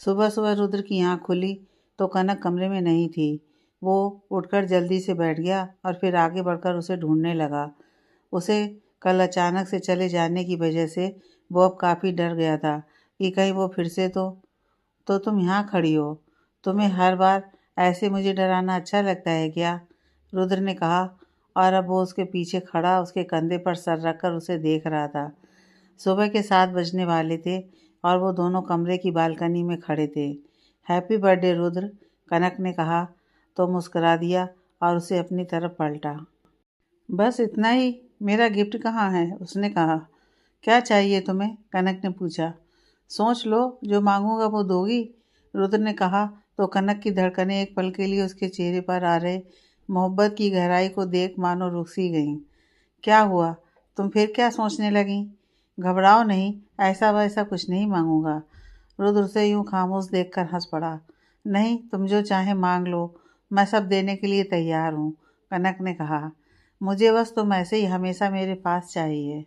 सुबह सुबह रुद्र की आँख खुली तो कनक कमरे में नहीं थी। वो उठकर जल्दी से बैठ गया और फिर आगे बढ़कर उसे ढूंढने लगा। उसे कल अचानक से चले जाने की वजह से वो अब काफ़ी डर गया था कि कहीं वो फिर से तो तुम यहाँ खड़ी हो। तुम्हें हर बार ऐसे मुझे डराना अच्छा लगता है क्या? रुद्र ने कहा और अब वो उसके पीछे खड़ा उसके कंधे पर सर रखकर उसे देख रहा था। सुबह के 7 बजने वाले थे और वो दोनों कमरे की बालकनी में खड़े थे। हैप्पी बर्थडे रुद्र, कनक ने कहा तो मुस्कुरा दिया और उसे अपनी तरफ पलटा। बस इतना ही? मेरा गिफ्ट कहाँ है? उसने कहा। क्या चाहिए तुम्हें? कनक ने पूछा। सोच लो, जो मांगूंगा वो दोगी, रुद्र ने कहा तो कनक की धड़कनें एक पल के लिए उसके चेहरे पर आ रहे मोहब्बत की गहराई को देख मानो रुक सी गईं। क्या हुआ? तुम फिर क्या सोचने लगीं? घबराओ नहीं, ऐसा वैसा कुछ नहीं मांगूंगा। रुद्र उसे यूं खामोश देखकर हंस पड़ा। नहीं, तुम जो चाहे मांग लो, मैं सब देने के लिए तैयार हूँ, कनक ने कहा। मुझे बस तुम ऐसे ही हमेशा मेरे पास चाहिए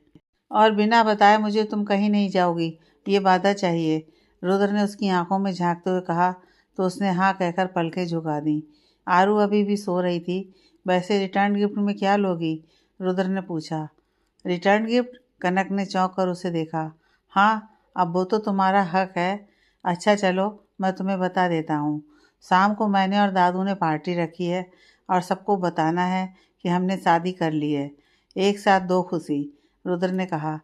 और बिना बताए मुझे तुम कहीं नहीं जाओगी, ये वादा चाहिए। रुद्र ने उसकी आंखों में झांकते हुए कहा तो उसने हाँ कहकर पलकें झुका दी। आरू अभी भी सो रही थी। वैसे रिटर्न गिफ्ट में क्या लोगी? रुद्र ने पूछा। Return gift? कनक ने चौंक कर उसे देखा। हाँ, अब वो तो तुम्हारा हक है। अच्छा चलो, मैं तुम्हें बता देता हूँ। शाम को मैंने और दादू ने पार्टी रखी है और सबको बताना है कि हमने शादी कर ली है। एक साथ दो खुशी, रुद्र ने कहा।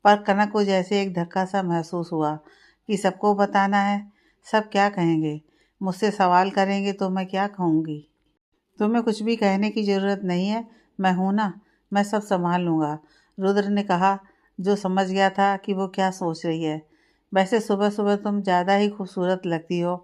पर कनक को जैसे एक धक्का सा महसूस हुआ कि सबको बताना है। सब क्या कहेंगे? मुझसे सवाल करेंगे तो मैं क्या कहूँगी? तुम्हें कुछ भी कहने की ज़रूरत नहीं है, मैं हूं ना, मैं सब संभाल लूँगा, रुद्र ने कहा, जो समझ गया था कि वो क्या सोच रही है। वैसे सुबह सुबह तुम ज़्यादा ही खूबसूरत लगती हो।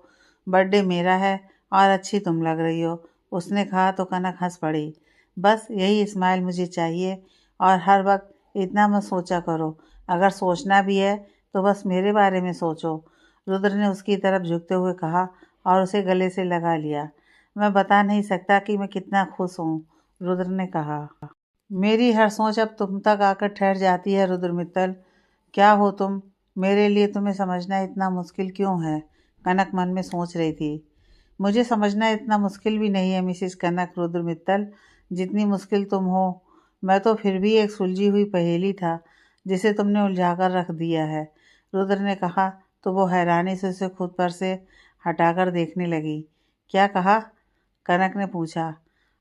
बर्थडे मेरा है और अच्छी तुम लग रही हो, उसने कहा तो कनक हंस पड़ी। बस यही स्माइल मुझे चाहिए और हर वक्त इतना मत सोचा करो। अगर सोचना भी है तो बस मेरे बारे में सोचो, रुद्र ने उसकी तरफ झुकते हुए कहा और उसे गले से लगा लिया। मैं बता नहीं सकता कि मैं कितना खुश हूँ, रुद्र ने कहा। मेरी हर सोच अब तुम तक आकर ठहर जाती है रुद्र मित्तल। क्या हो तुम? मेरे लिए तुम्हें समझना इतना मुश्किल क्यों है? कनक मन में सोच रही थी। मुझे समझना इतना मुश्किल भी नहीं है मिसिस कनक रुद्र मित्तल, जितनी मुश्किल तुम हो। मैं तो फिर भी एक सुलझी हुई पहेली था जिसे तुमने उलझाकर रख दिया है, रुद्र ने कहा तो वो हैरानी से उसे खुद पर से हटाकर देखने लगी। क्या कहा? कनक ने पूछा।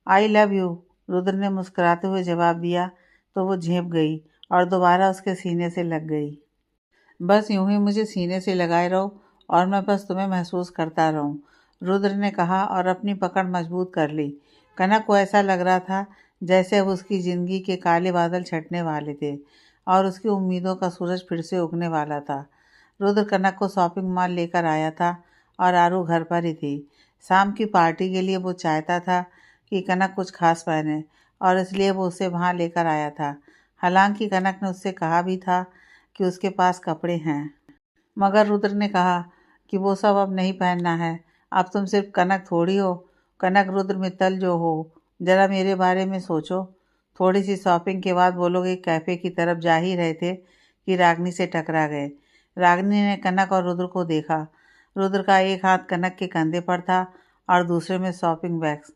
आई लव यू, रुद्र ने मुस्कुराते हुए जवाब दिया तो वो झेंप गई और दोबारा उसके सीने से लग गई। बस यूं ही मुझे सीने से लगाए रहो और मैं बस तुम्हें महसूस करता रहूं, रुद्र ने कहा और अपनी पकड़ मजबूत कर ली। कनक को ऐसा लग रहा था जैसे अब उसकी ज़िंदगी के काले बादल छटने वाले थे और उसकी उम्मीदों का सूरज फिर से उगने वाला था। रुद्र कनक को शॉपिंग मॉल लेकर आया था और आरू घर पर ही थी। शाम की पार्टी के लिए वो चाहता था कि कनक कुछ खास पहने और इसलिए वो उसे वहाँ लेकर आया था। हालांकि कनक ने उससे कहा भी था कि उसके पास कपड़े हैं, मगर रुद्र ने कहा कि वो सब अब नहीं पहनना है। अब तुम सिर्फ कनक थोड़ी हो, कनक रुद्र मित्तल जो हो। ज़रा मेरे बारे में सोचो। थोड़ी सी शॉपिंग के बाद वो लोग एक कैफ़े की तरफ जा ही रहे थे कि रागनी से टकरा गए। रागनी ने कनक और रुद्र को देखा। रुद्र का एक हाथ कनक के कंधे पर था और दूसरे में शॉपिंग बैग्स।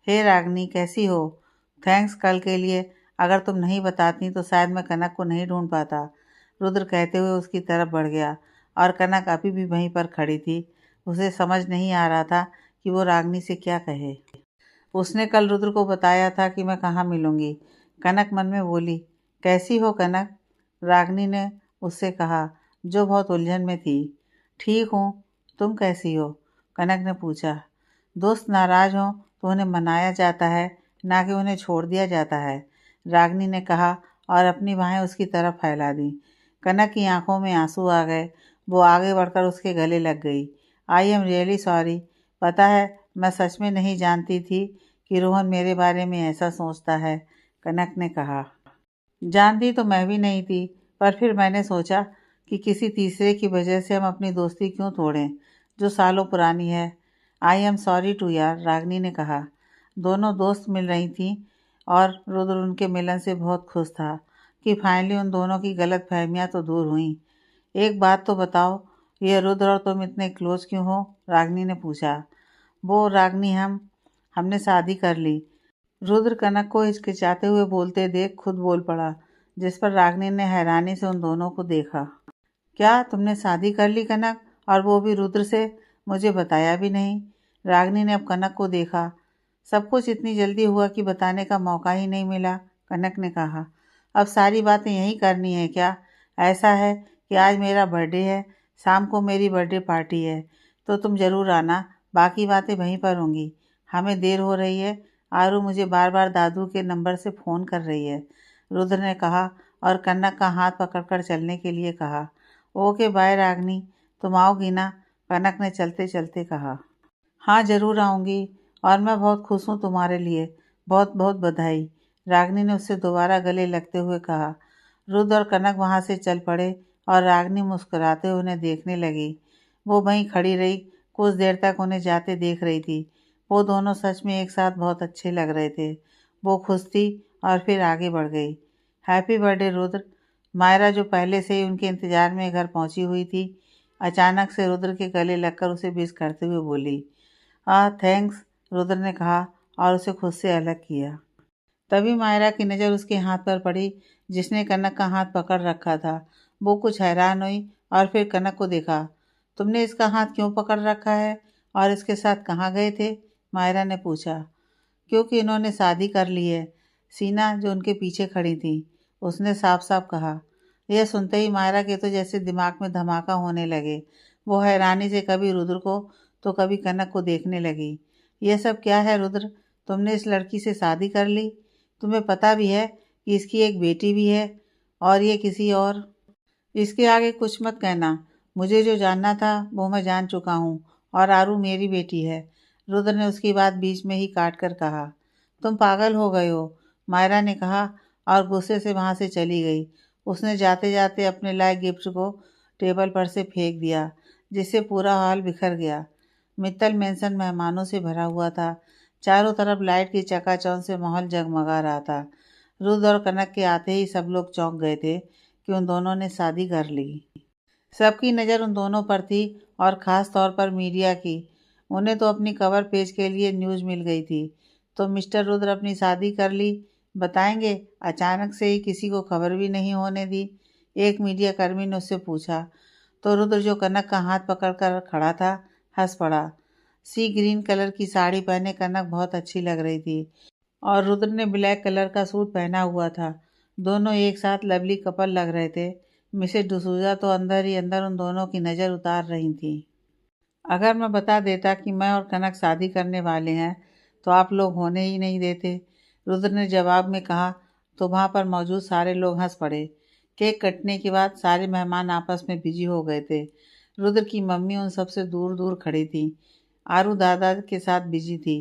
हे रागनी, कैसी हो? थैंक्स कल के लिए। अगर तुम नहीं बताती तो शायद मैं कनक को नहीं ढूंढ पाता, रुद्र कहते हुए उसकी तरफ बढ़ गया और कनक अभी भी वहीं पर खड़ी थी। उसे समझ नहीं आ रहा था कि वो रागनी से क्या कहे। उसने कल रुद्र को बताया था कि मैं कहाँ मिलूंगी, कनक मन में बोली। कैसी हो कनक? रागनी ने उससे कहा, जो बहुत उलझन में थी। ठीक हूँ, तुम कैसी हो? कनक ने पूछा। दोस्त नाराज हों तो उन्हें मनाया जाता है, ना कि उन्हें छोड़ दिया जाता है, रागनी ने कहा और अपनी बाहें उसकी तरफ फैला दी। कनक की आंखों में आंसू आ गए। वो आगे बढ़कर उसके गले लग गई। आई एम रियली सॉरी। पता है, मैं सच में नहीं जानती थी कि रोहन मेरे बारे में ऐसा सोचता है, कनक ने कहा। जानती तो मैं भी नहीं थी, पर फिर मैंने सोचा कि किसी तीसरे की वजह से हम अपनी दोस्ती क्यों तोड़ें, जो सालों पुरानी है। आई एम सॉरी टू यार, रागनी ने कहा। दोनों दोस्त मिल रही थीं और रुद्र उनके मिलन से बहुत खुश था कि फाइनली उन दोनों की गलत फहमियाँ तो दूर हुईं। एक बात तो बताओ, ये रुद्र और तुम इतने क्लोज क्यों हो? रागिनी ने पूछा। वो रागिनी, हमने शादी कर ली। रुद्र कनक को हिचकिचाते हुए बोलते देख खुद बोल पड़ा, जिस पर रागिनी ने हैरानी से उन दोनों को देखा। क्या तुमने शादी कर ली कनक, और वो भी रुद्र से? मुझे बताया भी नहीं। रागिनी ने अब कनक को देखा। सब कुछ इतनी जल्दी हुआ कि बताने का मौका ही नहीं मिला, कनक ने कहा। अब सारी बातें यही करनी है क्या? ऐसा है कि आज मेरा बर्थडे है, शाम को मेरी बर्थडे पार्टी है, तो तुम ज़रूर आना, बाकी बातें वहीं पर होंगी। हमें देर हो रही है, आरू मुझे बार बार दादू के नंबर से फ़ोन कर रही है, रुद्र ने कहा और कनक का हाथ पकड़कर चलने के लिए कहा। ओके बाय रागिनी, तुम आओगी ना? कनक ने चलते चलते कहा। हाँ ज़रूर आऊँगी, और मैं बहुत खुश हूँ तुम्हारे लिए, बहुत बहुत बधाई, रागिनी ने उससे दोबारा गले लगते हुए कहा। रुद्र और कनक वहाँ से चल पड़े और रागिनी मुस्कुराते हुए उन्हें देखने लगी। वो वहीं खड़ी रही, कुछ देर तक उन्हें जाते देख रही थी। वो दोनों सच में एक साथ बहुत अच्छे लग रहे थे। वो खुश थी और फिर आगे बढ़ गई। Happy birthday Rudra. मायरा, जो पहले से ही उनके इंतजार में घर पहुंची हुई थी, अचानक से रुद्र के गले लगकर उसे विश करते हुए बोली। थैंक्स, रुद्र ने कहा और उसे खुद से अलग किया। तभी मायरा की नज़र उसके हाथ पर पड़ी, जिसने कनक का हाथ पकड़ रखा था। वो कुछ हैरान हुई और फिर कनक को देखा। तुमने इसका हाथ क्यों पकड़ रखा है और इसके साथ कहाँ गए थे? मायरा ने पूछा। क्योंकि इन्होंने शादी कर ली है, सीना जो उनके पीछे खड़ी थी, उसने साफ साफ कहा। यह सुनते ही मायरा के तो जैसे दिमाग में धमाका होने लगे। वो हैरानी से कभी रुद्र को तो कभी कनक को देखने लगी। यह सब क्या है रुद्र? तुमने इस लड़की से शादी कर ली? तुम्हें पता भी है कि इसकी एक बेटी भी है, और ये किसी और? इसके आगे कुछ मत कहना। मुझे जो जानना था वो मैं जान चुका हूँ, और आरू मेरी बेटी है, रुद्र ने उसकी बात बीच में ही काट कर कहा। तुम पागल हो गए हो, मायरा ने कहा और गुस्से से वहाँ से चली गई। उसने जाते जाते अपने लाए गिफ्ट को टेबल पर से फेंक दिया, जिससे पूरा हॉल बिखर गया। मित्तल मेंशन मेहमानों से भरा हुआ था। चारों तरफ लाइट की चकाचौंध से माहौल जगमगा रहा था। रुद्र और कनक के आते ही सब लोग चौंक गए थे कि उन दोनों ने शादी कर ली। सबकी नज़र उन दोनों पर थी, और ख़ास तौर पर मीडिया की। उन्हें तो अपनी कवर पेज के लिए न्यूज़ मिल गई थी। तो मिस्टर रुद्र अपनी शादी कर ली, बताएंगे? अचानक से ही किसी को खबर भी नहीं होने दी, एक मीडिया कर्मी ने उससे पूछा। तो रुद्र, जो कनक का हाथ पकड़कर खड़ा था, हंस पड़ा। सी ग्रीन कलर की साड़ी पहने कनक बहुत अच्छी लग रही थी, और रुद्र ने ब्लैक कलर का सूट पहना हुआ था। दोनों एक साथ लवली कपल लग रहे थे। मिसेस डिसूजा तो अंदर ही अंदर उन दोनों की नज़र उतार रही थी। अगर मैं बता देता कि मैं और कनक शादी करने वाले हैं, तो आप लोग होने ही नहीं देते, रुद्र ने जवाब में कहा। तो वहाँ पर मौजूद सारे लोग हंस पड़े। केक कटने के बाद सारे मेहमान आपस में बिजी हो गए थे। रुद्र की मम्मी उन सबसे दूर दूर खड़ी थी। आरू दादा के साथ बिजी थी।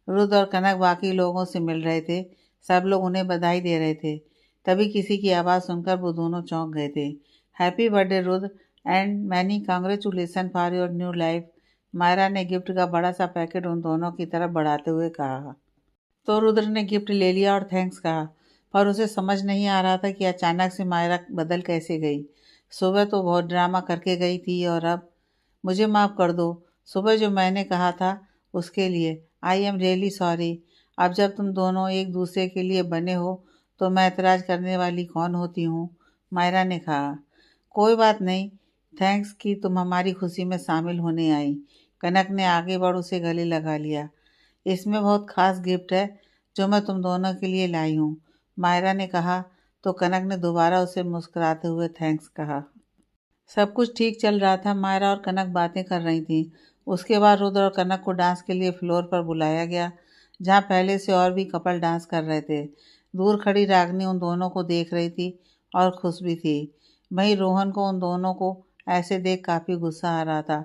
रुद्र और कनक बाकी लोगों से मिल रहे थे। सब लोग उन्हें बधाई दे रहे थे। तभी किसी की आवाज़ सुनकर वो दोनों चौंक गए थे। Happy birthday Rudra, and many congratulation for your new life, Myra ने गिफ्ट का बड़ा सा पैकेट उन दोनों की तरफ बढ़ाते हुए कहा। तो रुद्र ने गिफ्ट ले लिया और थैंक्स कहा, पर उसे समझ नहीं आ रहा था कि अचानक से मायरा बदल कैसे गई। सुबह तो बहुत ड्रामा करके गई थी, और अब? मुझे माफ़ कर दो, सुबह जो मैंने कहा था उसके लिए आई एम रियली सॉरी। अब जब तुम दोनों एक दूसरे के लिए बने हो, तो मैं एतराज़ करने वाली कौन होती हूँ, मायरा ने कहा। कोई बात नहीं, थैंक्स कि तुम हमारी खुशी में शामिल होने आई। कनक ने आगे बढ़ उसे गले लगा लिया। इसमें बहुत ख़ास गिफ्ट है जो मैं तुम दोनों के लिए लाई हूँ, मायरा ने कहा। तो कनक ने दोबारा उसे मुस्कुराते हुए थैंक्स कहा। सब कुछ ठीक चल रहा था। मायरा और कनक बातें कर रही थीं। उसके बाद रुद्र और कनक को डांस के लिए फ्लोर पर बुलाया गया, जहाँ पहले से और भी कपल डांस कर रहे थे। दूर खड़ी रागिनी उन दोनों को देख रही थी और खुश भी थी। वहीं रोहन को उन दोनों को ऐसे देख काफ़ी गुस्सा आ रहा था,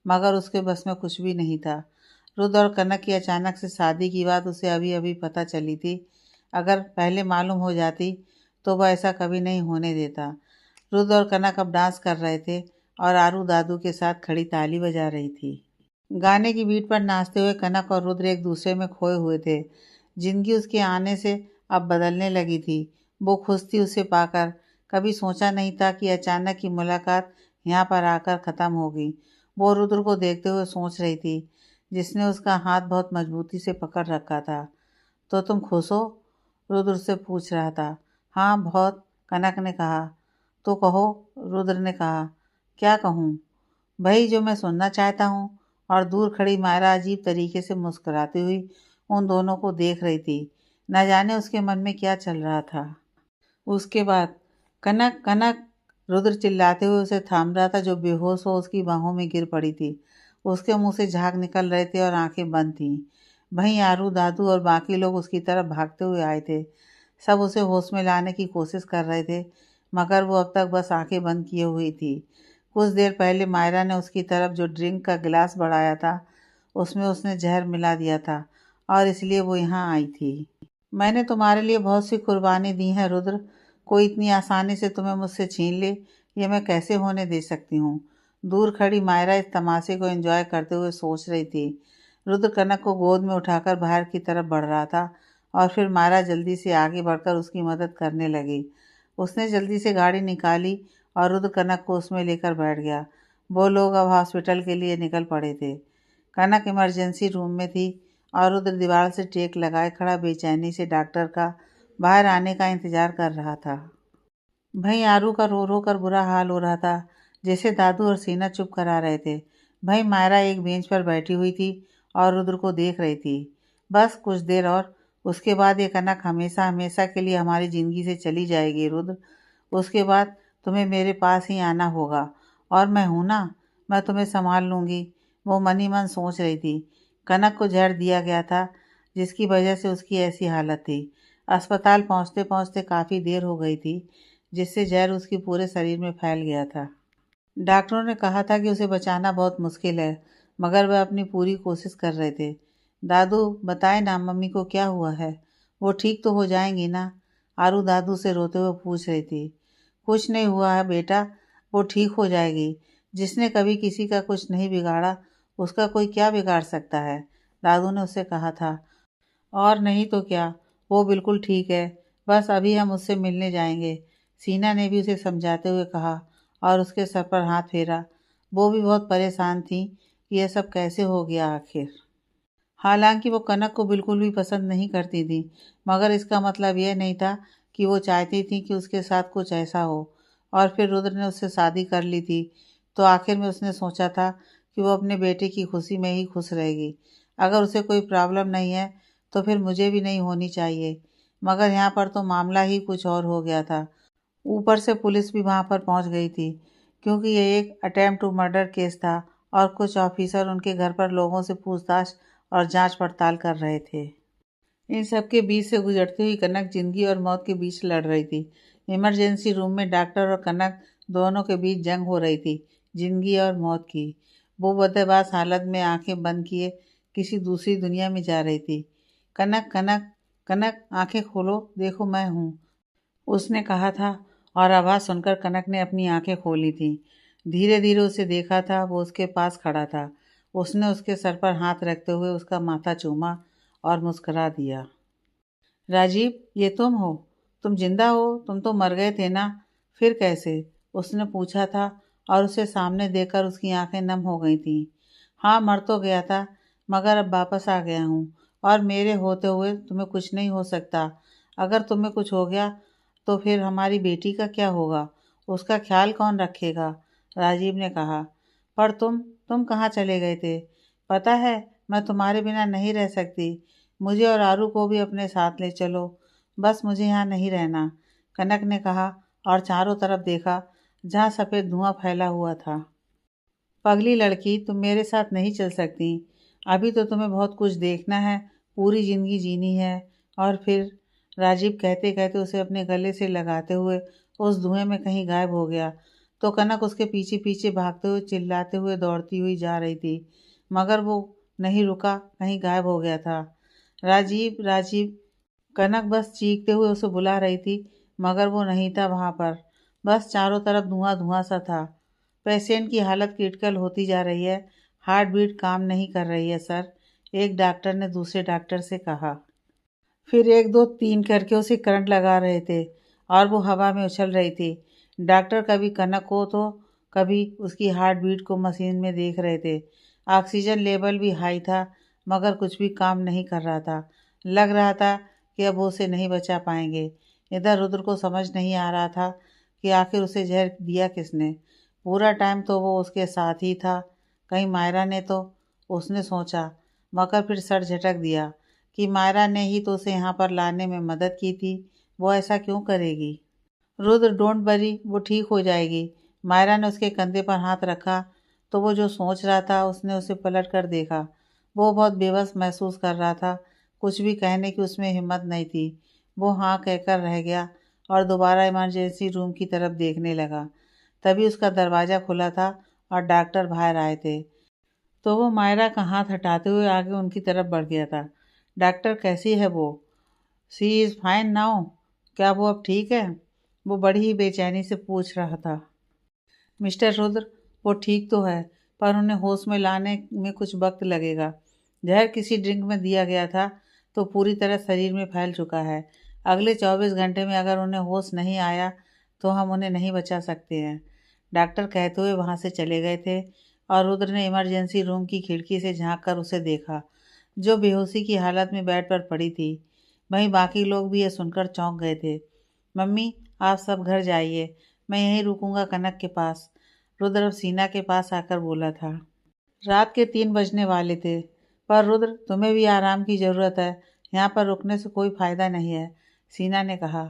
मगर उसके बस में कुछ भी नहीं था। रुद्र और कनक की अचानक से शादी की बात उसे अभी अभी पता चली थी। अगर पहले मालूम हो जाती तो वह ऐसा कभी नहीं होने देता। रुद्र और कनक अब डांस कर रहे थे, और आरू दादू के साथ खड़ी ताली बजा रही थी। गाने की बीट पर नाचते हुए कनक और रुद्र एक दूसरे में खोए हुए थे। जिंदगी उसके आने से अब बदलने लगी थी। वो खुश थी उसे पाकर। कभी सोचा नहीं था कि अचानक की मुलाकात यहाँ पर आकर ख़त्म होगी। वो रुद्र को देखते हुए सोच रही थी, जिसने उसका हाथ बहुत मजबूती से पकड़ रखा था। तो तुम खुश हो? रुद्र से पूछ रहा था। हाँ बहुत, कनक ने कहा। तो कहो, रुद्र ने कहा। क्या कहूँ? वही जो मैं सुनना चाहता हूँ। और दूर खड़ी मायरा अजीब तरीके से मुस्कुराती हुई उन दोनों को देख रही थी। न जाने उसके मन में क्या चल रहा था। उसके बाद कनक कनक, रुद्र चिल्लाते हुए उसे थाम रहा था, जो बेहोश हो उसकी बाहों में गिर पड़ी थी। उसके मुंह से झाग निकल रहे थे और आंखें बंद थीं। वहीं आरू, दादू और बाकी लोग उसकी तरफ भागते हुए आए थे। सब उसे होश में लाने की कोशिश कर रहे थे, मगर वो अब तक बस आंखें बंद किए हुई थी। कुछ देर पहले मायरा ने उसकी तरफ जो ड्रिंक का गिलास बढ़ाया था, उसमें उसने जहर मिला दिया था और इसलिए वो यहाँ आई थी। मैंने तुम्हारे लिए बहुत सी कुर्बानी दी है रुद्र। कोई इतनी आसानी से तुम्हें मुझसे छीन ले, ये मैं कैसे होने दे सकती हूँ। दूर खड़ी मायरा इस तमाशे को एंजॉय करते हुए सोच रही थी। रुद्र कनक को गोद में उठाकर बाहर की तरफ बढ़ रहा था और फिर मायरा जल्दी से आगे बढ़कर उसकी मदद करने लगी। उसने जल्दी से गाड़ी निकाली और रुद्र कनक को उसमें लेकर बैठ गया। वो लोग अब हॉस्पिटल के लिए निकल पड़े थे। कनक इमरजेंसी रूम में थी और रुद्र दीवार से टेक लगाए खड़ा बेचैनी से डॉक्टर का बाहर आने का इंतजार कर रहा था। भाई आरू का रो रो कर बुरा हाल हो रहा था, जैसे दादू और सीना चुप करा रहे थे। भाई मायरा एक बेंच पर बैठी हुई थी और रुद्र को देख रही थी। बस कुछ देर और, उसके बाद ये कनक हमेशा हमेशा के लिए हमारी ज़िंदगी से चली जाएगी रुद्र। उसके बाद तुम्हें मेरे पास ही आना होगा और मैं हूँ ना, मैं तुम्हें संभाल लूँगी। वो मन ही मन सोच रही थी। कनक को जहर दिया गया था, जिसकी वजह से उसकी ऐसी हालत थी। अस्पताल पहुँचते पहुँचते काफ़ी देर हो गई थी, जिससे जहर उसके पूरे शरीर में फैल गया था। डॉक्टरों ने कहा था कि उसे बचाना बहुत मुश्किल है, मगर वह अपनी पूरी कोशिश कर रहे थे। दादू बताए ना मम्मी को क्या हुआ है? वो ठीक तो हो जाएंगी ना? आरू दादू से रोते हुए पूछ रही थी। कुछ नहीं हुआ है बेटा, वो ठीक हो जाएगी। जिसने कभी किसी का कुछ नहीं बिगाड़ा, उसका कोई क्या बिगाड़ सकता है? दादू ने उससे कहा था। और नहीं तो क्या, वो बिल्कुल ठीक है। बस अभी हम उससे मिलने जाएंगे। सीना ने भी उसे समझाते हुए कहा और उसके सर पर हाथ फेरा। वो भी बहुत परेशान थी कि यह सब कैसे हो गया आखिर। हालांकि वो कनक को बिल्कुल भी पसंद नहीं करती थी, मगर इसका मतलब यह नहीं था कि वो चाहती थी कि उसके साथ कुछ ऐसा हो। और फिर रुद्र ने उससे शादी कर ली थी, तो आखिर में उसने सोचा था कि वो अपने बेटे की खुशी में ही खुश रहेगी। अगर उसे कोई प्रॉब्लम नहीं है, तो फिर मुझे भी नहीं होनी चाहिए। मगर यहाँ पर तो मामला ही कुछ और हो गया था। ऊपर से पुलिस भी वहाँ पर पहुँच गई थी, क्योंकि ये एक अटेम्प्ट टू मर्डर केस था और कुछ ऑफिसर उनके घर पर लोगों से पूछताछ और जांच पड़ताल कर रहे थे। इन सब के बीच से गुजरती हुई कनक जिंदगी और मौत के बीच लड़ रही थी। इमरजेंसी रूम में डॉक्टर और कनक दोनों के बीच जंग हो रही थी, जिंदगी और मौत की। वो बदहवास हालत में आंखें बंद किए किसी दूसरी दुनिया में जा रही थी। कनक कनक कनक, आंखें खोलो, देखो मैं हूँ, उसने कहा था। और आवाज़ सुनकर कनक ने अपनी आंखें खोली थीं। धीरे धीरे उसे देखा था, वो उसके पास खड़ा था। उसने उसके सर पर हाथ रखते हुए उसका माथा चूमा और मुस्कुरा दिया। राजीव, ये तुम हो? तुम जिंदा हो? तुम तो मर गए थे ना, फिर कैसे? उसने पूछा था और उसे सामने देखकर उसकी आंखें नम हो गई थीं। हाँ, मर तो गया था, मगर अब वापस आ गया हूँ और मेरे होते हुए तुम्हें कुछ नहीं हो सकता। अगर तुम्हें कुछ हो गया तो फिर हमारी बेटी का क्या होगा? उसका ख्याल कौन रखेगा? राजीव ने कहा। पर तुम कहाँ चले गए थे? पता है, मैं तुम्हारे बिना नहीं रह सकती। मुझे और आरू को भी अपने साथ ले चलो, बस मुझे यहाँ नहीं रहना, कनक ने कहा और चारों तरफ देखा, जहाँ सफ़ेद धुआं फैला हुआ था। पगली लड़की, तुम मेरे साथ नहीं चल सकती। अभी तो तुम्हें बहुत कुछ देखना है, पूरी ज़िंदगी जीनी है। और फिर राजीव कहते कहते उसे अपने गले से लगाते हुए उस धुएं में कहीं गायब हो गया। तो कनक उसके पीछे पीछे भागते हुए चिल्लाते हुए दौड़ती हुई जा रही थी, मगर वो नहीं रुका, कहीं गायब हो गया था। राजीव राजीव, कनक बस चीखते हुए उसे बुला रही थी, मगर वो नहीं था वहाँ पर। बस चारों तरफ धुआं धुआं सा था। पेशेंट की हालत क्रिटिकल होती जा रही है, हार्ट बीट काम नहीं कर रही है सर, एक डॉक्टर ने दूसरे डॉक्टर से कहा। फिर एक दो तीन करके उसे करंट लगा रहे थे और वो हवा में उछल रही थी। डॉक्टर कभी कनक को तो कभी उसकी हार्ट बीट को मशीन में देख रहे थे। ऑक्सीजन लेवल भी हाई था, मगर कुछ भी काम नहीं कर रहा था। लग रहा था कि अब वो उसे नहीं बचा पाएंगे। इधर रुद्र को समझ नहीं आ रहा था कि आखिर उसे जहर दिया किसने। पूरा टाइम तो वो उसके साथ ही था। कहीं मायरा ने तो, उसने सोचा, मगर फिर सर झटक दिया कि मायरा ने ही तो उसे यहाँ पर लाने में मदद की थी। वो ऐसा क्यों करेगी? रुद्र, डोंट वरी, वो ठीक हो जाएगी। मायरा ने उसके कंधे पर हाथ रखा तो वो जो सोच रहा था उसने उसे पलट कर देखा। वो बहुत बेबस महसूस कर रहा था। कुछ भी कहने की उसमें हिम्मत नहीं थी। वो हाँ कहकर रह गया और दोबारा इमरजेंसी रूम की तरफ देखने लगा। तभी उसका दरवाज़ा खुला था और डॉक्टर बाहर आए थे। तो वो मायरा का हाथ हटाते हुए आगे उनकी तरफ बढ़ गया था। डॉक्टर, कैसी है वो? सी इज़ फाइन नाउ। क्या वो अब ठीक है? वो बड़ी ही बेचैनी से पूछ रहा था। मिस्टर रुद्र, वो ठीक तो है, पर उन्हें होश में लाने में कुछ वक्त लगेगा। जहर किसी ड्रिंक में दिया गया था तो पूरी तरह शरीर में फैल चुका है। अगले 24 घंटे में अगर उन्हें होश नहीं आया तो हम उन्हें नहीं बचा सकते हैं। डॉक्टर कहते हुए वहाँ से चले गए थे और रुद्र ने इमरजेंसी रूम की खिड़की से झांक कर उसे देखा, जो बेहोशी की हालत में बेड पर पड़ी थी। वहीं बाकी लोग भी ये सुनकर चौंक गए थे। मम्मी, आप सब घर जाइए, मैं यहीं रुकूंगा कनक के पास, रुद्र अब सीना के पास आकर बोला था। रात के 3 बजने वाले थे। पर रुद्र, तुम्हें भी आराम की ज़रूरत है, यहाँ पर रुकने से कोई फ़ायदा नहीं है, सीना ने कहा।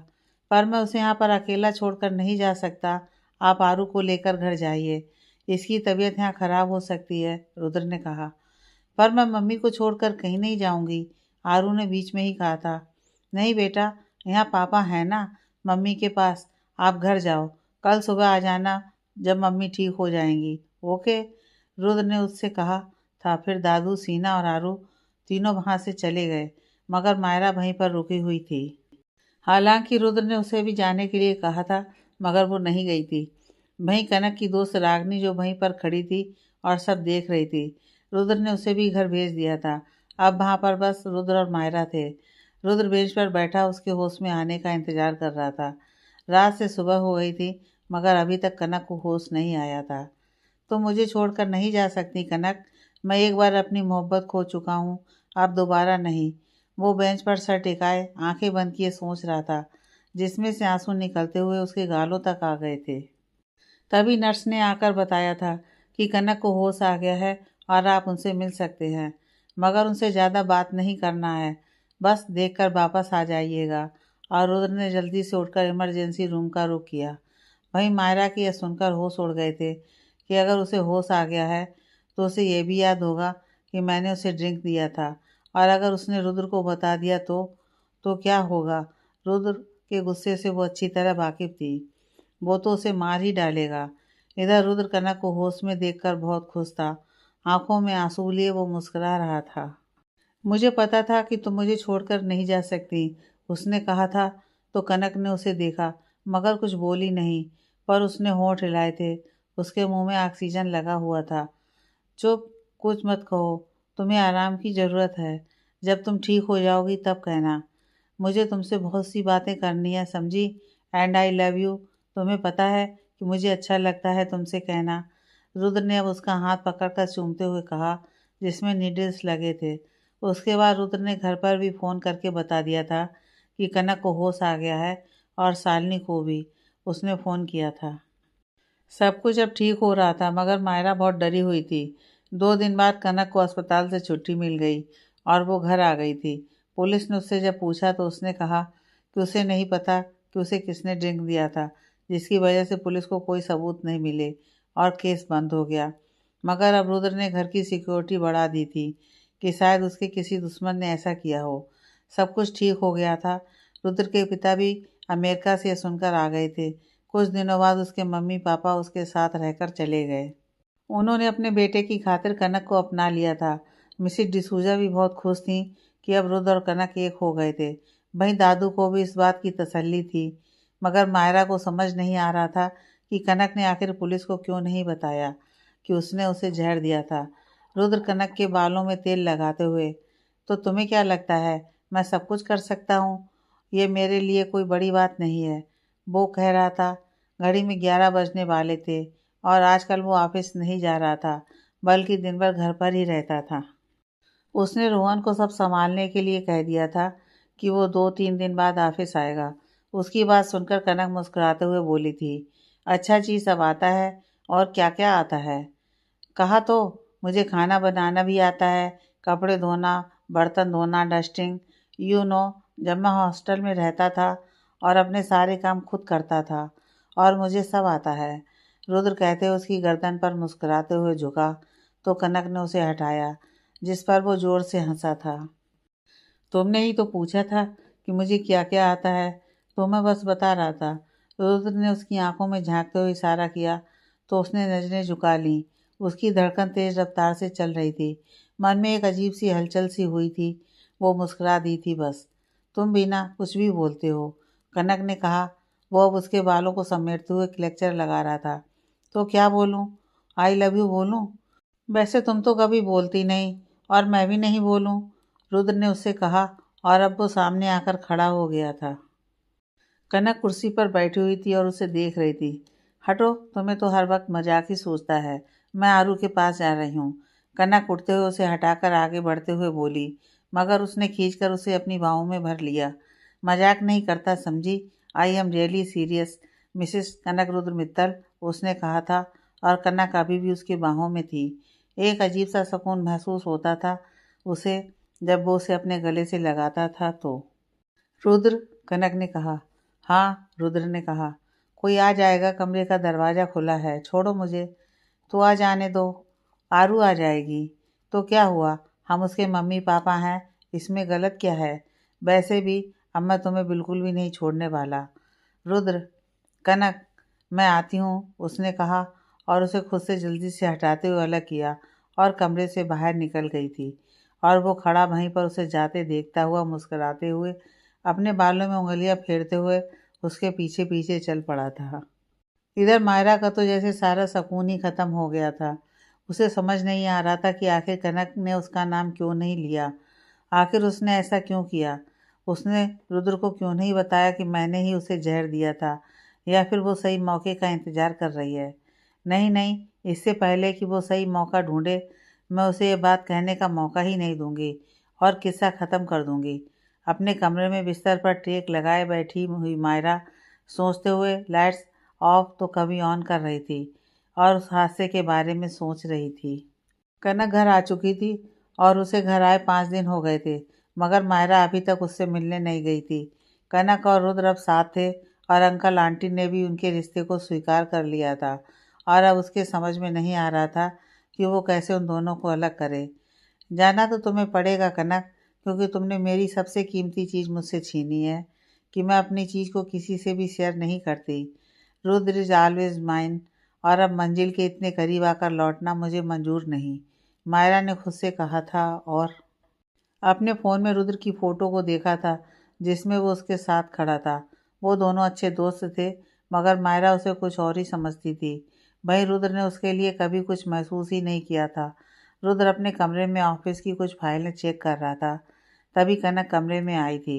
पर मैं उसे यहाँ पर अकेला छोड़कर नहीं जा सकता। आप आरू को लेकर घर जाइए, इसकी तबीयत यहाँ ख़राब हो सकती है, रुद्र ने कहा। पर मैं मम्मी को छोड़कर कहीं नहीं जाऊंगी, आरू ने बीच में ही कहा था। नहीं बेटा, यहाँ पापा है ना, मम्मी के पास। आप घर जाओ, कल सुबह आ जाना जब मम्मी ठीक हो जाएंगी, ओके, रुद्र ने उससे कहा था। फिर दादू, सीना और आरू तीनों वहाँ से चले गए, मगर मायरा वहीं पर रुकी हुई थी। हालांकि रुद्र ने उसे भी जाने के लिए कहा था, मगर वो नहीं गई थी। वहीं कनक की दोस्त रागनी जो वहीं पर खड़ी थी और सब देख रही थी, रुद्र ने उसे भी घर भेज दिया था। अब वहाँ पर बस रुद्र और मायरा थे। रुद्र बेंच पर बैठा उसके होश में आने का इंतजार कर रहा था। रात से सुबह हो गई थी, मगर अभी तक कनक को होश नहीं आया था। तो मुझे छोड़कर नहीं जा सकती कनक, मैं एक बार अपनी मोहब्बत खो चुका हूँ, अब दोबारा नहीं। वो बेंच पर सर टिकाए आंखें बंद किए सोच रहा था, जिसमें से आंसू निकलते हुए उसके गालों तक आ गए थे। तभी नर्स ने आकर बताया था कि कनक को होश आ गया है और आप उनसे मिल सकते हैं, मगर उनसे ज़्यादा बात नहीं करना है, बस देखकर वापस आ जाइएगा। और रुद्र ने जल्दी से उठकर इमरजेंसी रूम का रुख किया। वहीं मायरा की यह सुनकर होश उड़ गए थे कि अगर उसे होश आ गया है तो उसे ये भी याद होगा कि मैंने उसे ड्रिंक दिया था, और अगर उसने रुद्र को बता दिया तो क्या होगा। रुद्र के गुस्से से वो अच्छी तरह वाकिफ थी, वो तो उसे मार ही डालेगा। इधर रुद्र कनक को होश में देखकर बहुत खुश था। आंखों में आंसू लिए वो मुस्कुरा रहा था। मुझे पता था कि तुम मुझे छोड़कर नहीं जा सकती, उसने कहा था। तो कनक ने उसे देखा, मगर कुछ बोली नहीं, पर उसने होंठ हिलाए थे। उसके मुंह में ऑक्सीजन लगा हुआ था। चुप, कुछ मत कहो, तुम्हें आराम की ज़रूरत है। जब तुम ठीक हो जाओगी तब कहना। मुझे तुमसे बहुत सी बातें करनी है, समझी? And I love you. तुम्हें पता है कि मुझे अच्छा लगता है तुमसे कहना। रुद्र ने अब उसका हाथ पकड़कर चूमते हुए कहा, जिसमें नीडल्स लगे थे। उसके बाद रुद्र ने घर पर भी फ़ोन करके बता दिया था कि कनक को होश आ गया है, और शालिनी को भी उसने फ़ोन किया था। सब कुछ अब ठीक हो रहा था, मगर मायरा बहुत डरी हुई थी। 2 दिन बाद कनक को अस्पताल से छुट्टी मिल गई और वो घर आ गई थी। पुलिस ने उससे जब पूछा तो उसने कहा कि उसे नहीं पता कि उसे किसने ड्रिंक दिया था, जिसकी वजह से पुलिस को कोई सबूत नहीं मिले और केस बंद हो गया। मगर अब रुद्र ने घर की सिक्योरिटी बढ़ा दी थी कि शायद उसके किसी दुश्मन ने ऐसा किया हो। सब कुछ ठीक हो गया था। रुद्र के पिता भी अमेरिका से यह सुनकर आ गए थे। कुछ दिनों बाद उसके मम्मी पापा उसके साथ रहकर चले गए। उन्होंने अपने बेटे की खातिर कनक को अपना लिया था। मिसिज डिसूजा भी बहुत खुश थीं कि अब रुद्र और कनक एक हो गए थे। वहीं दादू को भी इस बात की तसल्ली थी, मगर मायरा को समझ नहीं आ रहा था कि कनक ने आखिर पुलिस को क्यों नहीं बताया कि उसने उसे जहर दिया था। रुद्र कनक के बालों में तेल लगाते हुए, तो तुम्हें क्या लगता है मैं सब कुछ कर सकता हूँ? ये मेरे लिए कोई बड़ी बात नहीं है, वो कह रहा था। घड़ी में 11 बजने वाले थे और आजकल वो ऑफिस नहीं जा रहा था, बल्कि दिन भर घर पर ही रहता था। उसने रोहन को सब संभालने के लिए कह दिया था कि वो 2-3 दिन बाद ऑफिस आएगा। उसकी बात सुनकर कनक मुस्कुराते हुए बोली थी, अच्छा चीज़ सब आता है? और क्या क्या आता है? कहा तो, मुझे खाना बनाना भी आता है, कपड़े धोना, बर्तन धोना, डस्टिंग, यू नो जब मैं हॉस्टल में रहता था और अपने सारे काम खुद करता था, और मुझे सब आता है। रुद्र कहते हुए उसकी गर्दन पर मुस्कुराते हुए झुका तो कनक ने उसे हटाया, जिस पर वो जोर से हंसा था। तुमने ही तो पूछा था कि मुझे क्या क्या आता है, तो मैं बस बता रहा था। रुद्र ने उसकी आंखों में झांकते हुए इशारा किया तो उसने नजरें झुका लीं। उसकी धड़कन तेज रफ्तार से चल रही थी। मन में एक अजीब सी हलचल सी हुई थी। वो मुस्कुरा दी थी बस। तुम भी ना कुछ भी बोलते हो, कनक ने कहा। वो अब उसके बालों को समेटते हुए लेक्चर लगा रहा था। तो क्या बोलूं? आई लव यू बोलूं? वैसे तुम तो कभी बोलती नहीं, और मैं भी नहीं बोलूं, रुद्र ने उससे कहा, और अब वो सामने आकर खड़ा हो गया था। कनक कुर्सी पर बैठी हुई थी और उसे देख रही थी। हटो, तुम्हें तो हर वक्त मजाक ही सोचता है। मैं आरू के पास जा रही हूँ। कनक उठते हुए उसे हटाकर आगे बढ़ते हुए बोली, मगर उसने खींचकर उसे अपनी बाहों में भर लिया। मजाक नहीं करता समझी, I am really serious Mrs Kanak Rudra Mittal, उसने कहा था, और कनक अभी भी उसकी बाहों में थी। एक अजीब सा सुकून महसूस होता था उसे जब वो उसे अपने गले से लगाता था। तो रुद्र, कनक ने कहा। हाँ, रुद्र ने कहा। कोई आ जाएगा, कमरे का दरवाज़ा खुला है, छोड़ो मुझे। तो आ जाने दो। आरू आ जाएगी तो क्या हुआ, हम उसके मम्मी पापा हैं, इसमें गलत क्या है? वैसे भी अब मैं तुम्हें बिल्कुल भी नहीं छोड़ने वाला। रुद्र, कनक, मैं आती हूँ, उसने कहा, और उसे खुद से जल्दी से हटाते हुए अलग किया और कमरे से बाहर निकल गई थी। और वो खड़ा वहीं पर उसे जाते देखता हुआ मुस्कुराते हुए अपने बालों में उंगलियां फेरते हुए उसके पीछे पीछे चल पड़ा था। इधर मायरा का तो जैसे सारा सुकून ही ख़त्म हो गया था। उसे समझ नहीं आ रहा था कि आखिर कनक ने उसका नाम क्यों नहीं लिया। आखिर उसने ऐसा क्यों किया? उसने रुद्र को क्यों नहीं बताया कि मैंने ही उसे जहर दिया था, या फिर वो सही मौके का इंतज़ार कर रही है? नहीं नहीं, इससे पहले कि वो सही मौका ढूंढे, मैं उसे ये बात कहने का मौका ही नहीं दूंगी और किस्सा ख़त्म कर दूंगी। अपने कमरे में बिस्तर पर टेक लगाए बैठी हुई मायरा सोचते हुए लाइट्स ऑफ तो कभी ऑन कर रही थी और उस हादसे के बारे में सोच रही थी। कनक घर आ चुकी थी और उसे घर आए 5 दिन हो गए थे, मगर मायरा अभी तक उससे मिलने नहीं गई थी। कनक और रुद्र अब साथ थे और अंकल आंटी ने भी उनके रिश्ते को स्वीकार कर लिया था, और अब उसके समझ में नहीं आ रहा था कि वो कैसे उन दोनों को अलग करे। जाना तो तुम्हें पड़ेगा कनक, क्योंकि तुमने मेरी सबसे कीमती चीज़ मुझसे छीनी है कि मैं अपनी चीज़ को किसी से भी शेयर नहीं करती। रुद्र इज़ ऑलवेज माइन, और अब मंजिल के इतने करीब आकर लौटना मुझे मंजूर नहीं, मायरा ने खुद से कहा था। और अपने फ़ोन में रुद्र की फ़ोटो को देखा था जिसमें वो उसके साथ खड़ा था। वो दोनों अच्छे दोस्त थे, मगर मायरा उसे कुछ और ही समझती थी। वहीं रुद्र ने उसके लिए कभी कुछ महसूस ही नहीं किया था। रुद्र अपने कमरे में ऑफिस की कुछ फाइलें चेक कर रहा था, तभी कनक कमरे में आई थी।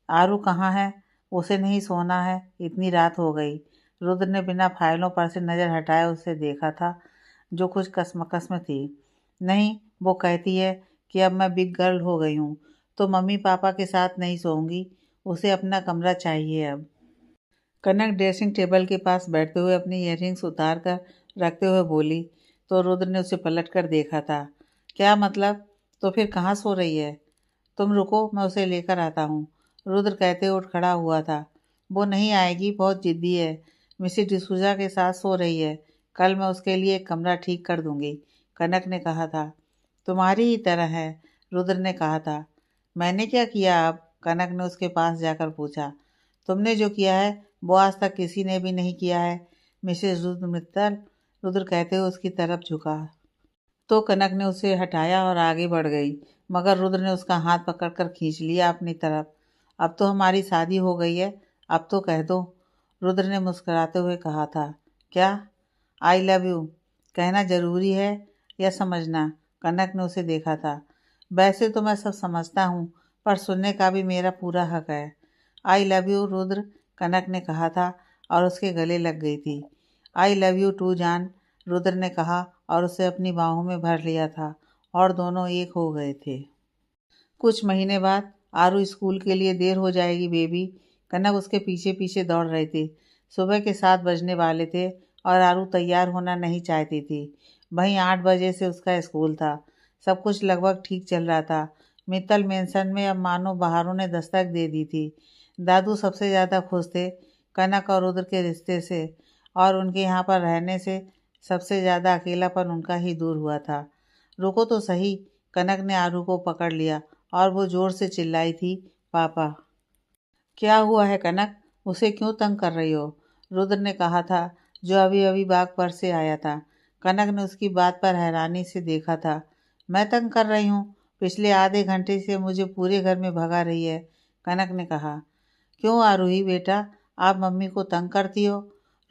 आरू कहाँ है? उसे नहीं सोना है, इतनी रात हो गई। रुद्र ने बिना फाइलों पर से नज़र हटाए उसे देखा था, जो कुछ कसमकस में थी। नहीं, वो कहती है कि अब मैं बिग गर्ल हो गई हूँ, तो मम्मी पापा के साथ नहीं सोऊंगी, उसे अपना कमरा चाहिए अब। कनक ड्रेसिंग टेबल के पास बैठते हुए अपनी इयररिंग्स उतार कर रखते हुए बोली, तो रुद्र ने उसे पलट कर देखा था। क्या मतलब? तो फिर कहाँ सो रही है? तुम रुको, मैं उसे लेकर आता हूँ, रुद्र कहते हुए उठ खड़ा हुआ था। वो नहीं आएगी, बहुत जिद्दी है, मिसेस डिसूजा के साथ सो रही है। कल मैं उसके लिए एक कमरा ठीक कर दूंगी, कनक ने कहा था। तुम्हारी ही तरह है, रुद्र ने कहा था। मैंने क्या किया अब? कनक ने उसके पास जाकर पूछा। तुमने जो किया है वो आज तक किसी ने भी नहीं किया है, मिसेस रुद्र मित्तल, रुद्र कहते हुए उसकी तरफ झुका। तो कनक ने उसे हटाया और आगे बढ़ गई, मगर रुद्र ने उसका हाथ पकड़कर खींच लिया अपनी तरफ। अब तो हमारी शादी हो गई है, अब तो कह दो, रुद्र ने मुस्कुराते हुए कहा था। क्या? आई लव यू कहना ज़रूरी है या समझना? कनक ने उसे देखा था। वैसे तो मैं सब समझता हूँ, पर सुनने का भी मेरा पूरा हक है। आई लव यू रुद्र, कनक ने कहा था और उसके गले लग गई थी। आई लव यू टू जान, रुद्र ने कहा और उसे अपनी बाहों में भर लिया था और दोनों एक हो गए थे। कुछ महीने बाद आरू स्कूल के लिए देर हो जाएगी बेबी, कनक उसके पीछे पीछे दौड़ रही थी। सुबह के 7 बजने वाले थे और आरू तैयार होना नहीं चाहती थी। वहीं 8 बजे से उसका स्कूल था। सब कुछ लगभग ठीक चल रहा था। मित्तल मेंशन में अब मानो बहारों ने दस्तक दे दी थी। दादू सबसे ज़्यादा खुश थे कनक और रुद्र के रिश्ते से, और उनके यहाँ पर रहने से सबसे ज़्यादा अकेलापन उनका ही दूर हुआ था। रुको तो सही, कनक ने आरू को पकड़ लिया और वो ज़ोर से चिल्लाई थी, पापा। क्या हुआ है कनक, उसे क्यों तंग कर रही हो? रुद्र ने कहा था, जो अभी अभी बाग पर से आया था। कनक ने उसकी बात पर हैरानी से देखा था। मैं तंग कर रही हूँ? पिछले आधे घंटे से मुझे पूरे घर में भगा रही है, कनक ने कहा। क्यों आरूही बेटा, आप मम्मी को तंग करती हो?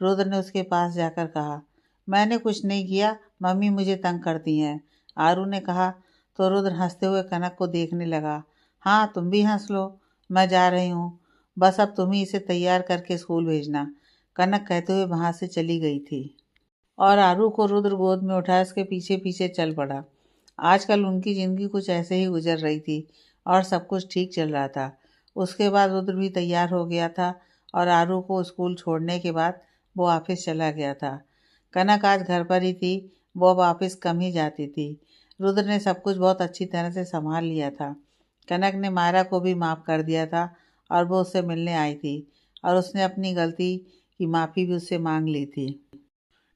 रुद्र ने उसके पास जाकर कहा। मैंने कुछ नहीं किया, मम्मी मुझे तंग करती हैं, आरू ने कहा। तो रुद्र हंसते हुए कनक को देखने लगा। हाँ, तुम भी हंस लो, मैं जा रही हूँ, बस अब तुम ही इसे तैयार करके स्कूल भेजना, कनक कहते हुए वहाँ से चली गई थी। और आरू को रुद्र गोद में उठाए उसके पीछे पीछे चल पड़ा। आजकल उनकी ज़िंदगी कुछ ऐसे ही गुजर रही थी और सब कुछ ठीक चल रहा था। उसके बाद रुद्र भी तैयार हो गया था और आरू को स्कूल छोड़ने के बाद वो ऑफिस चला गया था। कनक आज घर पर ही थी, वो अब ऑफिस कम ही जाती थी। रुद्र ने सब कुछ बहुत अच्छी तरह से संभाल लिया था। कनक ने मायरा को भी माफ़ कर दिया था और वो उससे मिलने आई थी और उसने अपनी गलती की माफ़ी भी उससे मांग ली थी।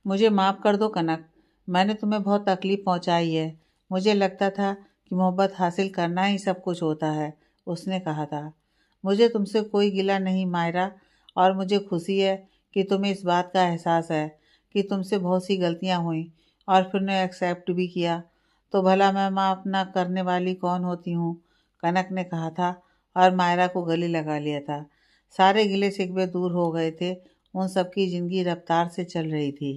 मुझे माफ़ कर दो कनक, मैंने तुम्हें बहुत तकलीफ़ पहुंचाई है। मुझे लगता था कि मोहब्बत हासिल करना ही सब कुछ होता है, उसने कहा था। मुझे तुमसे कोई गिला नहीं मायरा, और मुझे खुशी है कि तुम्हें इस बात का एहसास है कि तुमसे बहुत सी गलतियां हुई और फिर ने एक्सेप्ट भी किया। तो भला मैं माफ़ ना करने वाली कौन होती हूँ, कनक ने कहा था और मायरा को गले लगा लिया था। सारे गिले शिकवे दूर हो गए थे, उन सबकी ज़िंदगी रफ्तार से चल रही थी।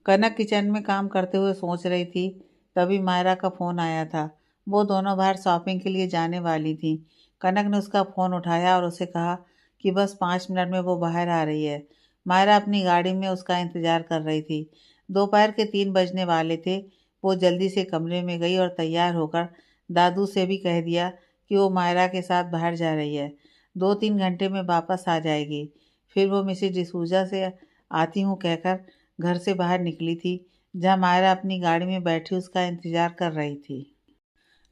कनक किचन में काम करते हुए सोच रही थी, तभी मायरा का फ़ोन आया था। वो दोनों बाहर शॉपिंग के लिए जाने वाली थी। कनक ने उसका फ़ोन उठाया और उसे कहा कि बस 5 मिनट में वो बाहर आ रही है। मायरा अपनी गाड़ी में उसका इंतज़ार कर रही थी। दोपहर के 3 बजने वाले थे। वो जल्दी से कमरे में गई और तैयार होकर दादू से भी कह दिया कि वो मायरा के साथ बाहर जा रही है, 2-3 घंटे में वापस आ जाएगी। फिर वो मिसेज डिसूजा से आती हूँ कहकर घर से बाहर निकली थी, जहाँ मायरा अपनी गाड़ी में बैठी उसका इंतज़ार कर रही थी।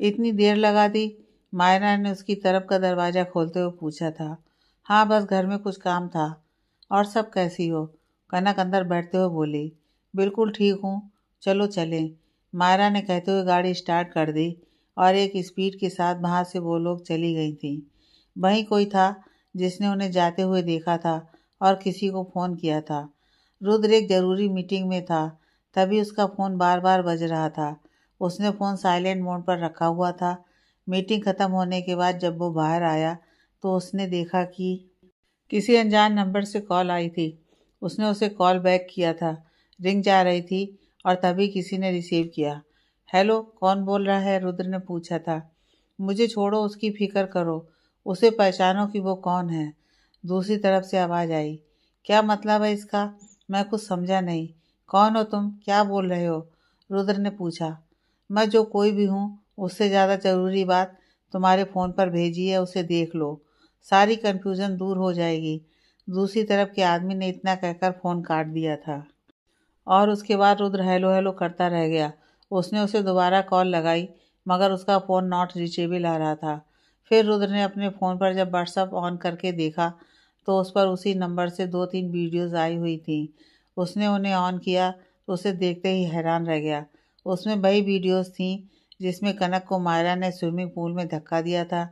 इतनी देर लगा दी, मायरा ने उसकी तरफ का दरवाज़ा खोलते हुए पूछा था। हाँ, बस घर में कुछ काम था। और सब कैसी हो, कनक अंदर बैठते हुए बोली। बिल्कुल ठीक हूँ, चलो चलें, मायरा ने कहते हुए गाड़ी स्टार्ट कर दी और एक स्पीड के साथ वहाँ से वो लोग चली गई थी। वहीं कोई था जिसने उन्हें जाते हुए देखा था और किसी को फ़ोन किया था। रुद्र एक ज़रूरी मीटिंग में था, तभी उसका फ़ोन बार बार बज रहा था। उसने फ़ोन साइलेंट मोड पर रखा हुआ था। मीटिंग ख़त्म होने के बाद जब वो बाहर आया तो उसने देखा कि किसी अनजान नंबर से कॉल आई थी। उसने उसे कॉल बैक किया था। रिंग जा रही थी और तभी किसी ने रिसीव किया। हेलो, कौन बोल रहा है, रुद्र ने पूछा था। मुझे छोड़ो, उसकी फ़िक्र करो, उसे पहचानो कि वो कौन है, दूसरी तरफ से आवाज़ आई। क्या मतलब है इसका, मैं कुछ समझा नहीं। कौन हो तुम, क्या बोल रहे हो, रुद्र ने पूछा। मैं जो कोई भी हूँ, उससे ज़्यादा ज़रूरी बात तुम्हारे फ़ोन पर भेजी है, उसे देख लो, सारी कन्फ्यूज़न दूर हो जाएगी। दूसरी तरफ के आदमी ने इतना कहकर फ़ोन काट दिया था और उसके बाद रुद्र हेलो हेलो करता रह गया। उसने उसे दोबारा कॉल लगाई मगर उसका फ़ोन नॉट रीचेबल आ रहा था। फिर रुद्र ने अपने फ़ोन पर जब व्हाट्सएप ऑन करके देखा तो उस पर उसी नंबर से 2-3 वीडियोज़ आई हुई थी। उसने उन्हें ऑन किया तो उसे देखते ही हैरान रह गया। उसमें वही वीडियोज़ थीं जिसमें कनक को मायरा ने स्विमिंग पूल में धक्का दिया था।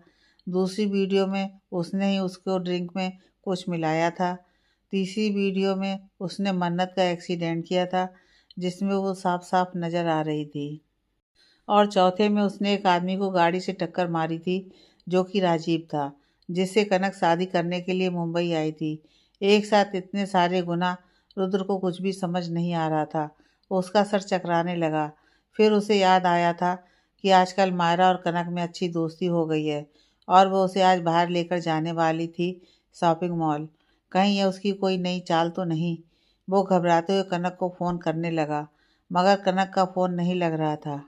दूसरी वीडियो में उसने ही उसको ड्रिंक में कुछ मिलाया था। तीसरी वीडियो में उसने मन्नत का एक्सीडेंट किया था जिसमें वो साफ साफ नज़र आ रही थी। और चौथे में उसने एक आदमी को गाड़ी से टक्कर मारी थी जो कि राजीव था, जिससे कनक शादी करने के लिए मुंबई आई थी। एक साथ इतने सारे गुनाह, रुद्र को कुछ भी समझ नहीं आ रहा था। उसका सर चकराने लगा। फिर उसे याद आया था कि आजकल मायरा और कनक में अच्छी दोस्ती हो गई है और वो उसे आज बाहर लेकर जाने वाली थी शॉपिंग मॉल। कहीं यह उसकी कोई नई चाल तो नहीं। वो घबराते हुए कनक को फ़ोन करने लगा, मगर कनक का फ़ोन नहीं लग रहा था।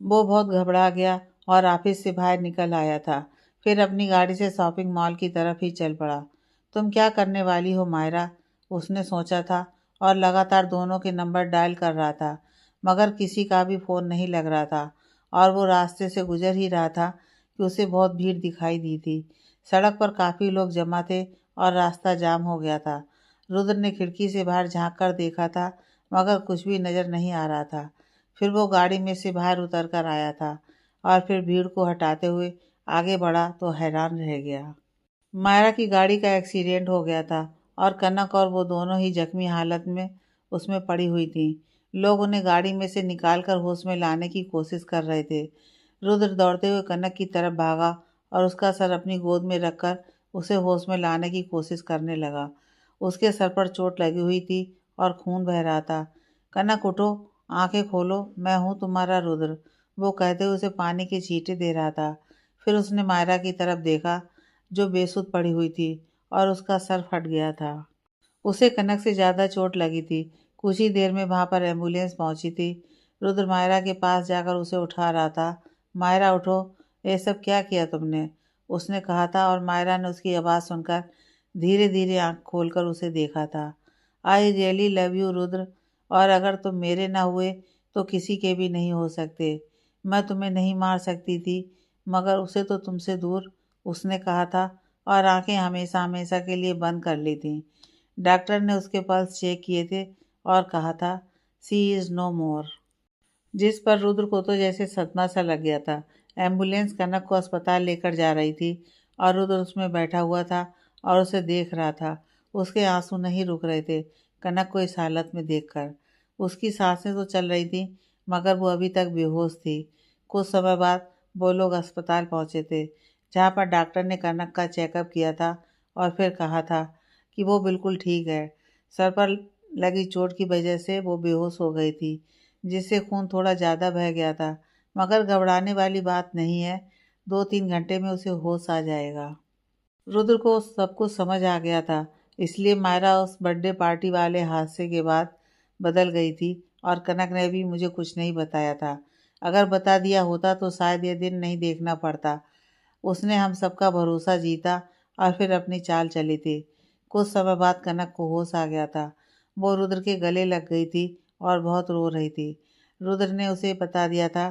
वो बहुत घबरा गया और ऑफिस से बाहर निकल आया था। फिर अपनी गाड़ी से शॉपिंग मॉल की तरफ ही चल पड़ा। तुम क्या करने वाली हो मायरा? उसने सोचा था और लगातार दोनों के नंबर डायल कर रहा था, मगर किसी का भी फ़ोन नहीं लग रहा था। और वो रास्ते से गुजर ही रहा था कि उसे बहुत भीड़ दिखाई दी थी। सड़क पर काफ़ी लोग जमा थे और रास्ता जाम हो गया था। रुद्र ने खिड़की से बाहर झांक कर देखा था, मगर कुछ भी नज़र नहीं आ रहा था। फिर वो गाड़ी में से बाहर उतर कर आया था और फिर भीड़ को हटाते हुए आगे बढ़ा तो हैरान रह गया। मायरा की गाड़ी का एक्सीडेंट हो गया था और कनक और वो दोनों ही जख्मी हालत में उसमें पड़ी हुई थी। लोग उन्हें गाड़ी में से निकाल कर होश में लाने की कोशिश कर रहे थे। रुद्र दौड़ते हुए कनक की तरफ भागा और उसका सर अपनी गोद में रखकर उसे होश में लाने की कोशिश करने लगा। उसके सर पर चोट लगी हुई थी और खून बह रहा था। कनक उठो, आंखें खोलो, मैं हूँ तुम्हारा रुद्र, वो कहते हुए उसे पानी के छींटे दे रहा था। फिर उसने मायरा की तरफ देखा जो बेसुध पड़ी हुई थी और उसका सर फट गया था। उसे कनक से ज़्यादा चोट लगी थी। कुछ ही देर में वहाँ पर एम्बुलेंस पहुँची थी। रुद्र मायरा के पास जाकर उसे उठा रहा था। मायरा उठो, ये सब क्या किया तुमने? उसने कहा था और मायरा ने उसकी आवाज़ सुनकर धीरे धीरे आँख खोलकर उसे देखा था। I really love you Rudra, और अगर तुम मेरे ना हुए तो किसी के भी नहीं हो सकते। मैं तुम्हें नहीं मार सकती थी, मगर उसे तो तुमसे दूर, उसने कहा था और आंखें हमेशा हमेशा के लिए बंद कर ली थीं। डॉक्टर ने उसके पल्स चेक किए थे और कहा था सी इज़ नो मोर। जिस पर रुद्र को तो जैसे सदमा सा लग गया था। एम्बुलेंस कनक को अस्पताल लेकर जा रही थी और रुद्र उसमें बैठा हुआ था और उसे देख रहा था। उसके आंसू नहीं रुक रहे थे कनक को इस हालत में देखकर। उसकी सांसें तो चल रही थी, मगर वो अभी तक बेहोश थी। कुछ समय बाद वो लोग अस्पताल पहुंचे थे, जहाँ पर डॉक्टर ने कनक का चेकअप किया था और फिर कहा था कि वो बिल्कुल ठीक है। सर पर लगी चोट की वजह से वो बेहोश हो गई थी, जिससे खून थोड़ा ज़्यादा बह गया था, मगर घबराने वाली बात नहीं है। 2-3 घंटे में उसे होश आ जाएगा। रुद्र को सब कुछ समझ आ गया था, इसलिए मायरा उस बर्थडे पार्टी वाले हादसे के बाद बदल गई थी और कनक ने भी मुझे कुछ नहीं बताया था। अगर बता दिया होता तो शायद ये दिन नहीं देखना पड़ता। उसने हम सबका भरोसा जीता और फिर अपनी चाल चली थी। कुछ समय बाद कनक को होश आ गया था। वो रुद्र के गले लग गई थी और बहुत रो रही थी। रुद्र ने उसे बता दिया था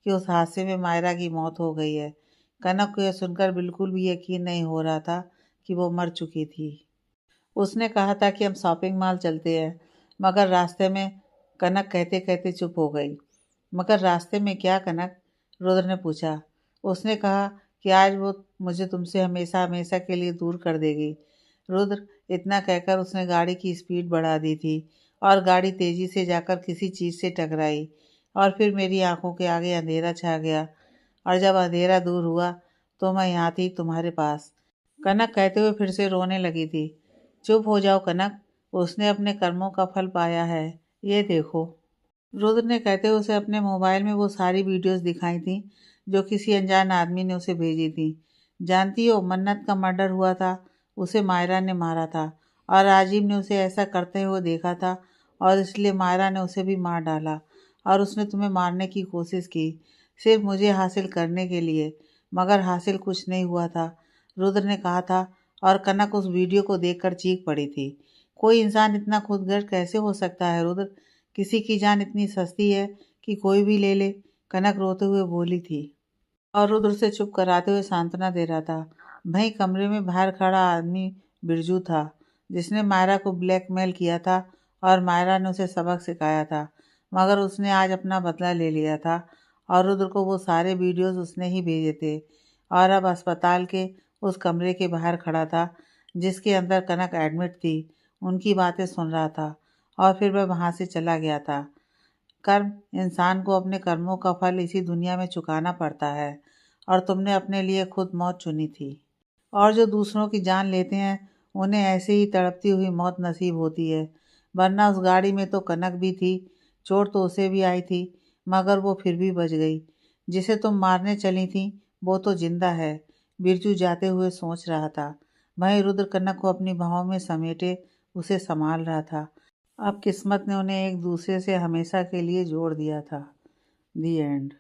कि उस हादसे में मायरा की मौत हो गई है। कनक को यह सुनकर बिल्कुल भी यकीन नहीं हो रहा था कि वो मर चुकी थी। उसने कहा था कि हम शॉपिंग मॉल चलते हैं, मगर रास्ते में कनक कहते कहते चुप हो गई। मगर रास्ते में क्या कनक? रुद्र ने पूछा। उसने कहा कि आज वो मुझे तुमसे हमेशा हमेशा के लिए दूर कर देगी। रुद्र, इतना कहकर उसने गाड़ी की स्पीड बढ़ा दी थी और गाड़ी तेजी से जाकर किसी चीज़ से टकराई और फिर मेरी आंखों के आगे अंधेरा छा गया और जब अंधेरा दूर हुआ तो मैं यहाँ थी तुम्हारे पास। कनक कहते हुए फिर से रोने लगी थी। चुप हो जाओ कनक, उसने अपने कर्मों का फल पाया है, ये देखो। रुद्र ने कहते हुए उसे अपने मोबाइल में वो सारी वीडियोस दिखाई थी जो किसी अनजान आदमी ने उसे भेजी थी। जानती हो, मन्नत का मर्डर हुआ था, उसे मायरा ने मारा था और राजीव ने उसे ऐसा करते हुए देखा था और इसलिए मायरा ने उसे भी मार डाला और उसने तुम्हें मारने की कोशिश की, सिर्फ मुझे हासिल करने के लिए, मगर हासिल कुछ नहीं हुआ था, रुद्र ने कहा था। और कनक उस वीडियो को देखकर चीख पड़ी थी। कोई इंसान इतना खुदगर्ज कैसे हो सकता है रुद्र? किसी की जान इतनी सस्ती है कि कोई भी ले ले, कनक रोते हुए बोली थी और रुद्र उसे चुप कराते हुए सांत्वना दे रहा था। वहीं कमरे में बाहर खड़ा आदमी बिरजू था, जिसने मायरा को ब्लैकमेल किया था और मायरा ने उसे सबक सिखाया था, मगर उसने आज अपना बदला ले लिया था और रुद्र को वो सारे वीडियोस उसने ही भेजे थे और अब अस्पताल के उस कमरे के बाहर खड़ा था जिसके अंदर कनक एडमिट थी। उनकी बातें सुन रहा था और फिर वह वहाँ से चला गया था। कर्म, इंसान को अपने कर्मों का फल इसी दुनिया में चुकाना पड़ता है और तुमने अपने लिए खुद मौत चुनी थी। और जो दूसरों की जान लेते हैं उन्हें ऐसे ही तड़पती हुई मौत नसीब होती है। वरना उस गाड़ी में तो कनक भी थी, चोट तो उसे भी आई थी, मगर वो फिर भी बच गई। जिसे तुम मारने चली थी वो तो जिंदा है, बिरजू जाते हुए सोच रहा था। वहीं रुद्र कनक को अपनी बाहों में समेटे उसे संभाल रहा था। अब किस्मत ने उन्हें एक दूसरे से हमेशा के लिए जोड़ दिया था। दी एंड।